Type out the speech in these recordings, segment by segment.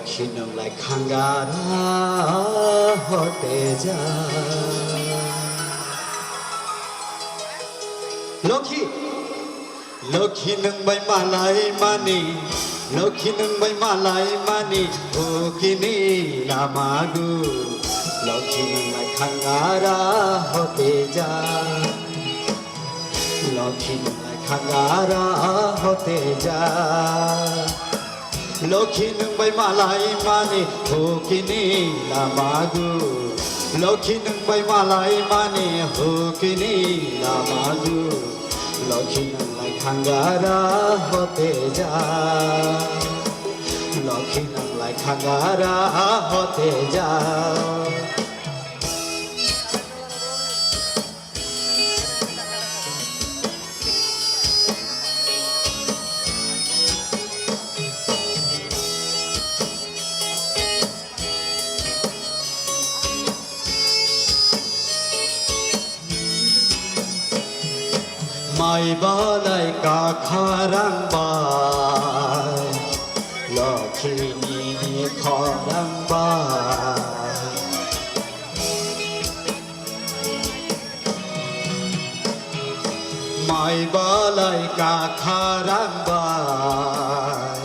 লক্ষ্মী নংলাই খাঙ্গারা হতে যায় লক্ষ্মী লক্ষ্মী নংবাই মালাই মানি লক্ষ্মী নংবাই মালাই মানি ওকিনি লামাগু লক্ষ্মী নংলাই খাঙ্গারা হতে যায় লক্ষ্মী নংলাই খাঙ্গারা হতে যায় লক্ষ্মী নংবাই মালাই মানি ওকিনি লামাগু লক্ষ্মী নংবাই মালাই মানি ওকিনি লামাগু লক্ষ্মী নংলাই খাঙ্গারা হতে যায় লক্ষ্মী নংলাই খাঙ্গারা হতে যায় মাই বালাই কাখারাং বাই লক্ষ্মী খরাং বাই মাই বালাই কাখারাং বাই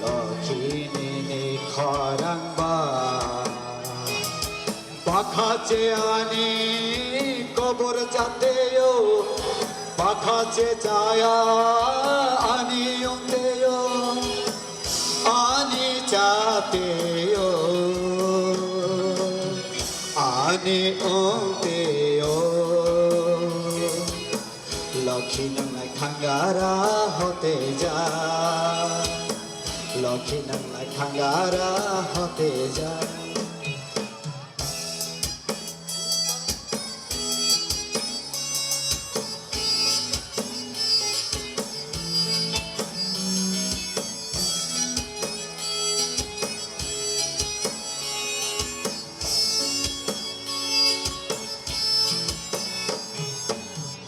লক্ষ্মী খরাং বাই পাখাচে আনি কবর যাতেও পাখাচে চায়া আনি উন্দেও আনি চাতেও আনি উন্দেও লক্ষ্মী নংলাই খাঙ্গারা হতে যায় লক্ষ্মী নংলাই খাঙ্গারা হতে যায়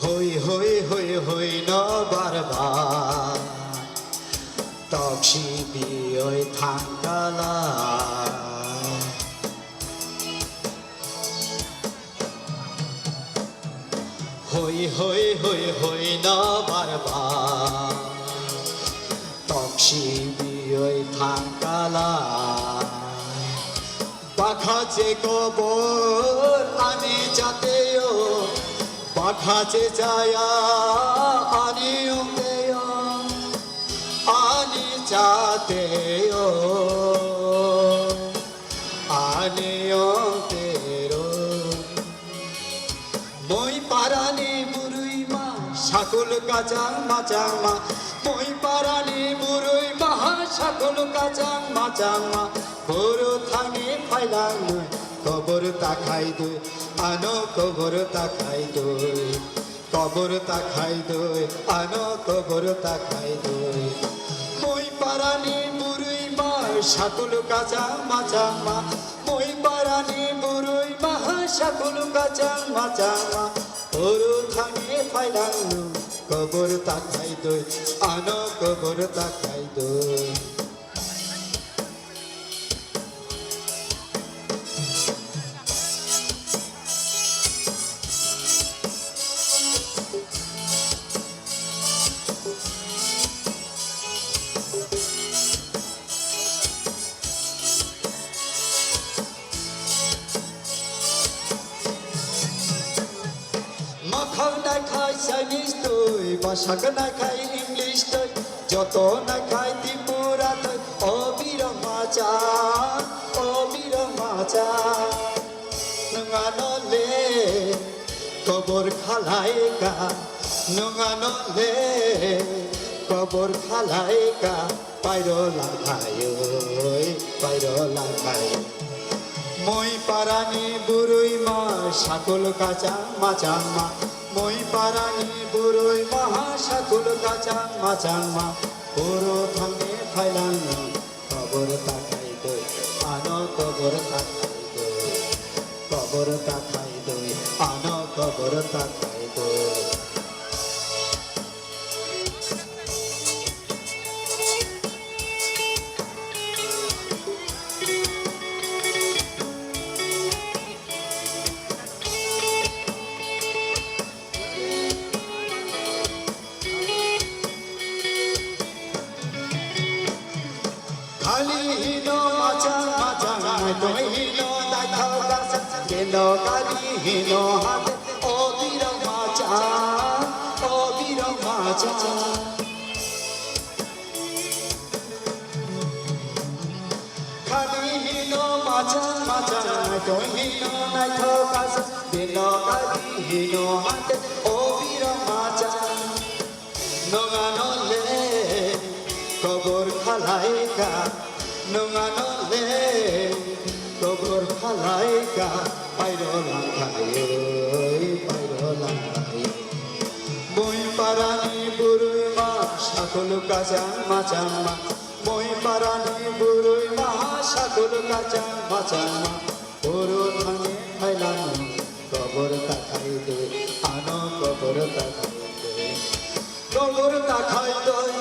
হই হই হই হই ন বারবার তকশি বিয়ই থাঙ্গালা হই হই হই হই ন বারবার তকশি বিয়ই থাঙ্গালা পাখাচে কবর আনি যাতেও পাখাচে চায়া আনি উন্দেও আনি চাতেও আনি উন্দেও মই পারানি বুড়ুই মা সকল কাচাং মাচাং মা মই পারানি বুড়ুই মা সকল কাচাং মাচাং মা বড় থাঙে ফাইলাং কবর তাকাই দই আনো কবর তাকাই দই কবর তাকাই দই আনো কবর তাকাই দই মই পারানি বুড়ুই মা সকল কাচাং মাচাং মা মই পারানি বুড়ুই মা সকল কাচাং মাচাং মা বড় থাঙে ফাইলাং কবর তাকাই দই আনো কবর তাকাই দই মাখাও না খাই চাইনিজ দই বাসাক না খাই ইংলিশ দই যত না খাই ত্রিপুরা দই অবির মাচা নঙা নলে কবর খালাইকা নঙা নলে কবর খালাইকা পাইর লাখায় পাইর লাখায় মই পারানি বুড়ুই মা সকল কাচাং মাচাং মা মই পারানি বুড়ুই মা সকল কাচাং মাচাং মা পুরো থাঙে ফাইলাং কবর তাকাই দই আনো কবর তাকাই দই কবর তাকাই দই আনো কবর তাকাই দই আলিহীন মাচাং মাচাং দইহীন দেখাও গাছ গেল কালিহীন হাতে অবির মাচাং অবির মাচাং খালিহীন মাচাং মাচাং দইহীন দেখাও গাছ গেল কালিহীন হাতে অবির মাচাং নগানলে কবর খালাইকা নগানলে কবর খালাইকা পাইরো লাঙ্কাই পাইরো লাঙ্কাই মই পারানি বুড়ুই মা সকল কাজা মাচাং মা মই পারানি বুড়ুই মা সকল কাজা মাচাং মা পুরো থানে ফাইলাম কবর তাকাই দে আনো কবর তাকাই দে কবর তাকাই দে